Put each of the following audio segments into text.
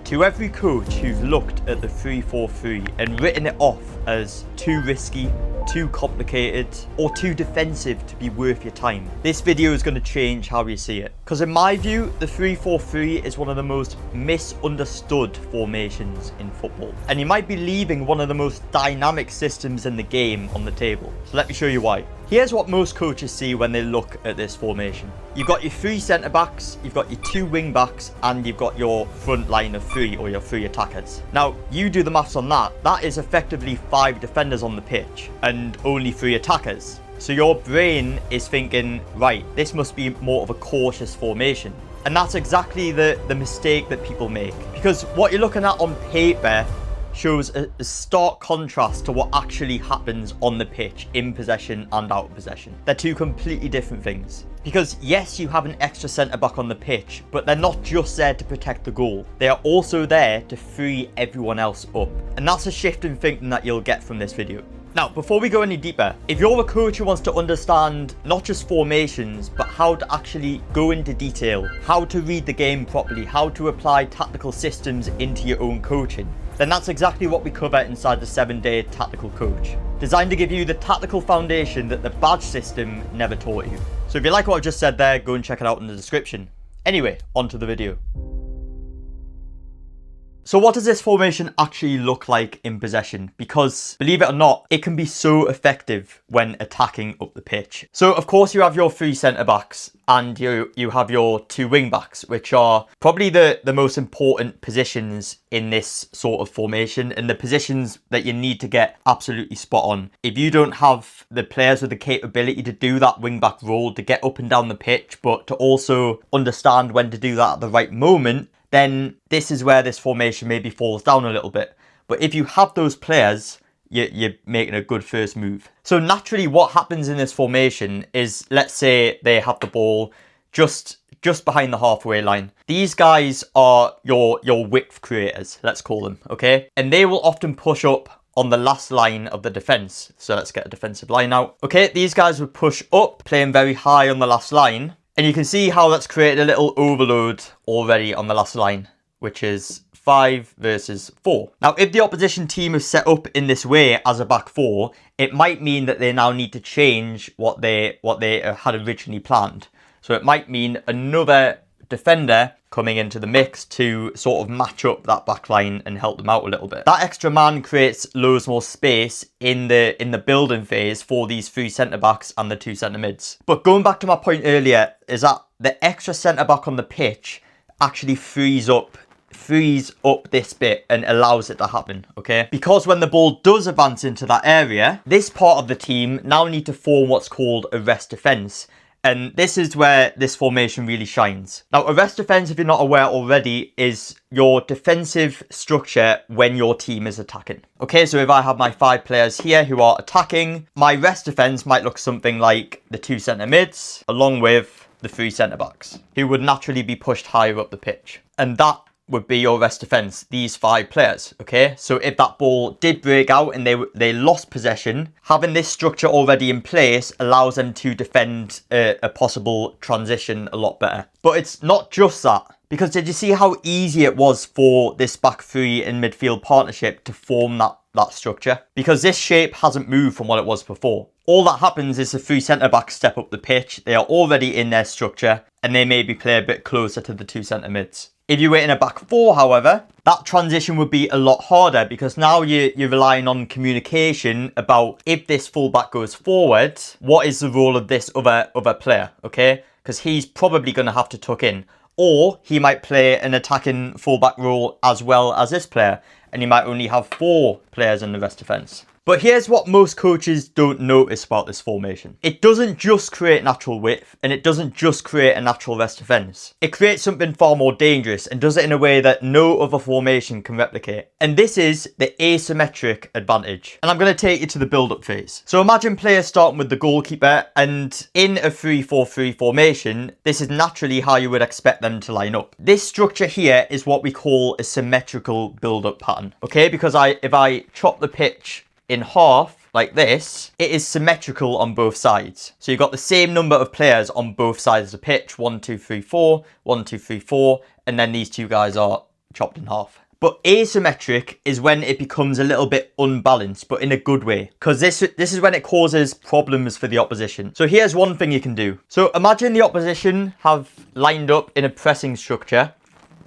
To every coach who's looked at the 3-4-3 and written it off as too risky, too complicated, or too defensive to be worth your time, this video is going to change how you see it. Because in my view, the 3-4-3 is one of the most misunderstood formations in football. And you might be leaving one of the most dynamic systems in the game on the table. So let me show you why. Here's what most coaches see when they look at this formation. You've got your 3 centre-backs, you've got your 2 wing-backs, and you've got your front line of 3, or your 3 attackers. Now, you do the maths on that. That is effectively 5 defenders on the pitch, and only 3 attackers. So your brain is thinking, right, this must be more of a cautious formation. And that's exactly the mistake that people make. Because what you're looking at on paper shows a stark contrast to what actually happens on the pitch, in possession and out of possession. They're 2 completely different things. Because yes, you have an extra centre-back on the pitch, but they're not just there to protect the goal. They are also there to free everyone else up. And that's a shift in thinking that you'll get from this video. Now, before we go any deeper, if you're a coach who wants to understand not just formations, but how to actually go into detail, how to read the game properly, how to apply tactical systems into your own coaching, then that's exactly what we cover inside the 7-day tactical coach. Designed to give you the tactical foundation that the badge system never taught you. So if you like what I've just said there, go and check it out in the description. Anyway, on to the video. So what does this formation actually look like in possession? Because, believe it or not, it can be so effective when attacking up the pitch. So, of course, you have your 3 centre-backs and you have your 2 wing-backs, which are probably the most important positions in this sort of formation, and the positions that you need to get absolutely spot on. If you don't have the players with the capability to do that wing-back role, to get up and down the pitch, but to also understand when to do that at the right moment, then this is where this formation maybe falls down a little bit. But if you have those players, you're making a good first move. So naturally what happens in this formation is, let's say they have the ball just behind the halfway line. These guys are your width creators, let's call them, okay? And they will often push up on the last line of the defence. So let's get a defensive line out. Okay, these guys would push up, playing very high on the last line. And you can see how that's created a little overload already on the last line, which is 5 versus 4. Now, if the opposition team is set up in this way as a back 4, it might mean that they now need to change what they had originally planned. So it might mean another defender coming into the mix to sort of match up that back line and help them out a little bit. That extra man creates loads more space in the building phase for these 3 centre-backs and the 2 centre-mids. But going back to my point earlier, is that the extra centre-back on the pitch actually frees up this bit and allows it to happen, okay? Because when the ball does advance into that area, this part of the team now need to form what's called a rest defence. And this is where this formation really shines. Now, a rest defence, if you're not aware already, is your defensive structure when your team is attacking. Okay, so if I have my 5 players here who are attacking, my rest defence might look something like the 2 centre-mids, along with the 3 centre-backs, who would naturally be pushed higher up the pitch. And that would be your rest defence, these 5 players, okay? So if that ball did break out and they lost possession, having this structure already in place allows them to defend a possible transition a lot better. But it's not just that, because did you see how easy it was for this back 3 in midfield partnership to form that structure? Because this shape hasn't moved from what it was before. All that happens is the 3 centre-backs step up the pitch, they are already in their structure, and they maybe play a bit closer to the 2 centre-mids. If you were in a back 4, however, that transition would be a lot harder, because now you're relying on communication about, if this fullback goes forward, what is the role of this other player, okay? Because he's probably going to have to tuck in. Or he might play an attacking fullback role as well as this player, and he might only have 4 players in the rest defence. But here's what most coaches don't notice about this formation. It doesn't just create natural width, and it doesn't just create a natural rest defence. It creates something far more dangerous and does it in a way that no other formation can replicate. And this is the asymmetric advantage. And I'm going to take you to the build-up phase. So imagine players starting with the goalkeeper, and in a 3-4-3 formation, this is naturally how you would expect them to line up. This structure here is what we call a symmetrical build-up pattern. Okay, because if I chop the pitch in half like this, it is symmetrical on both sides. So you've got the same number of players on both sides of the pitch. 1, 2, 3, 4, 1, 2, 3, 4, and then these two guys are chopped in half. But asymmetric is when it becomes a little bit unbalanced, but in a good way. Because this is when it causes problems for the opposition. So here's one thing you can do. So imagine the opposition have lined up in a pressing structure,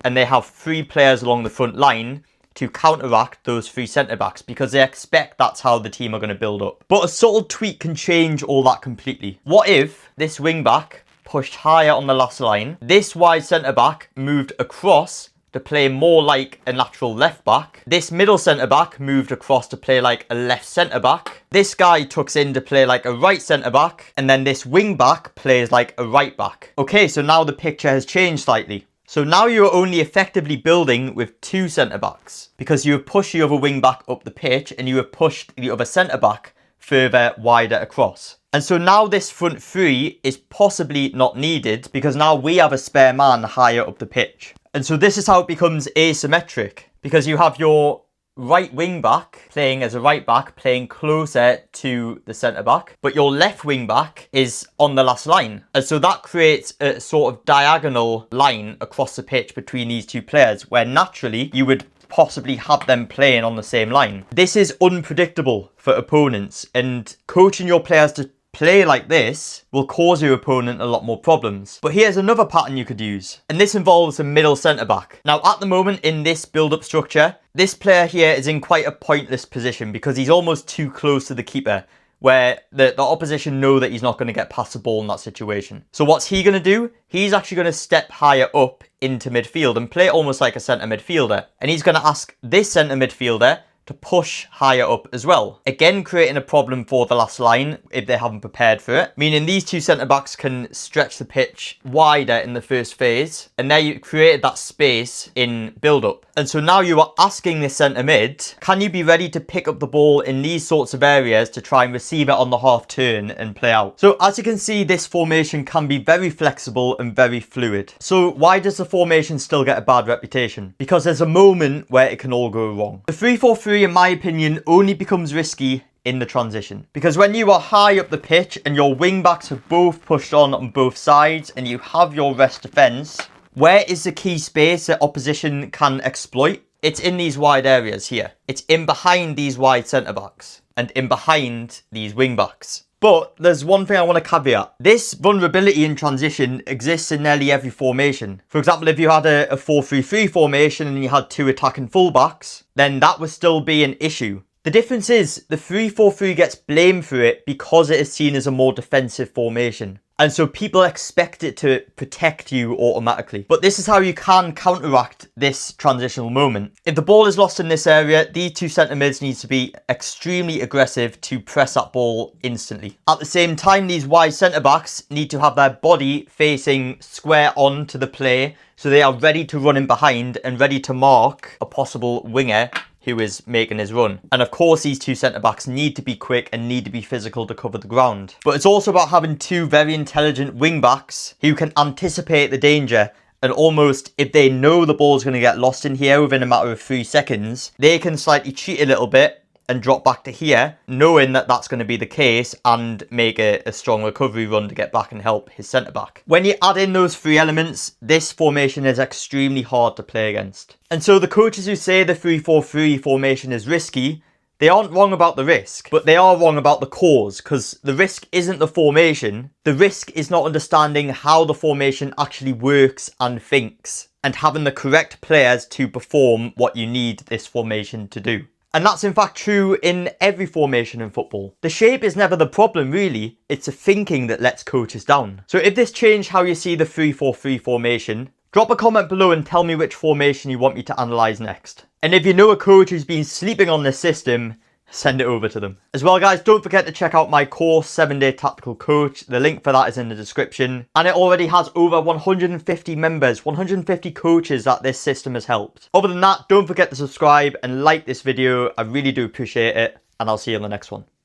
and they have 3 players along the front line to counteract those 3 centre-backs, because they expect that's how the team are going to build up. But a subtle tweak can change all that completely. What if this wing-back pushed higher on the last line, this wide centre-back moved across to play more like a natural left back. This middle centre back moved across to play like a left centre back. This guy tucks in to play like a right centre back. And then this wing back plays like a right back. Okay, so now the picture has changed slightly. So now you're only effectively building with 2 centre backs, because you have pushed the other wing back up the pitch and you have pushed the other centre back further wider across. And so now this front 3 is possibly not needed, because now we have a spare man higher up the pitch. And so this is how it becomes asymmetric, because you have your right wing back playing as a right back, playing closer to the centre back, but your left wing back is on the last line. And so that creates a sort of diagonal line across the pitch between these 2 players, where naturally you would possibly have them playing on the same line. This is unpredictable for opponents, and coaching your players to play like this will cause your opponent a lot more problems. But here's another pattern you could use, and this involves a middle centre back. Now at the moment in this build-up structure, this player here is in quite a pointless position, because he's almost too close to the keeper, where the opposition know that he's not going to get past the ball in that situation. So what's he going to do? He's actually going to step higher up into midfield and play almost like a centre midfielder. And he's going to ask this centre midfielder to push higher up as well. Again, creating a problem for the last line if they haven't prepared for it. Meaning these 2 centre-backs can stretch the pitch wider in the first phase. And there you created that space in build-up. And so now you are asking this centre-mid, can you be ready to pick up the ball in these sorts of areas to try and receive it on the half turn and play out? So as you can see, this formation can be very flexible and very fluid. So why does the formation still get a bad reputation? Because there's a moment where it can all go wrong. The 3-4-3, in my opinion, only becomes risky in the transition, because when you are high up the pitch and your wing backs have both pushed on both sides and you have your rest defence, where is the key space that opposition can exploit? It's in these wide areas here. It's in behind these wide centre backs and in behind these wing backs. But there's one thing I want to caveat. This vulnerability in transition exists in nearly every formation. For example, if you had a 4-3-3 formation and you had 2 attacking fullbacks, then that would still be an issue. The difference is the 3-4-3 gets blamed for it because it is seen as a more defensive formation. And so people expect it to protect you automatically. But this is how you can counteract this transitional moment. If the ball is lost in this area, these 2 centre mids need to be extremely aggressive to press that ball instantly. At the same time, these wide centre backs need to have their body facing square on to the play, so they are ready to run in behind and ready to mark a possible winger who is making his run. And of course, these 2 centre-backs need to be quick and need to be physical to cover the ground. But it's also about having 2 very intelligent wing-backs who can anticipate the danger, and almost, if they know the ball's going to get lost in here within a matter of 3 seconds, they can slightly cheat a little bit and drop back to here, knowing that that's going to be the case, and make a strong recovery run to get back and help his centre-back. When you add in those 3 elements, this formation is extremely hard to play against. And so the coaches who say the 3-4-3 formation is risky, they aren't wrong about the risk, but they are wrong about the cause, because the risk isn't the formation. The risk is not understanding how the formation actually works and thinks, and having the correct players to perform what you need this formation to do. And that's in fact true in every formation in football. The shape is never the problem really, it's the thinking that lets coaches down. So if this changed how you see the 3-4-3 formation, drop a comment below and tell me which formation you want me to analyse next. And if you know a coach who's been sleeping on this system, send it over to them. As well guys, don't forget to check out my course, 7-Day Tactical Coach. The link for that is in the description. And it already has over 150 members, 150 coaches that this system has helped. Other than that, don't forget to subscribe and like this video. I really do appreciate it. And I'll see you in the next one.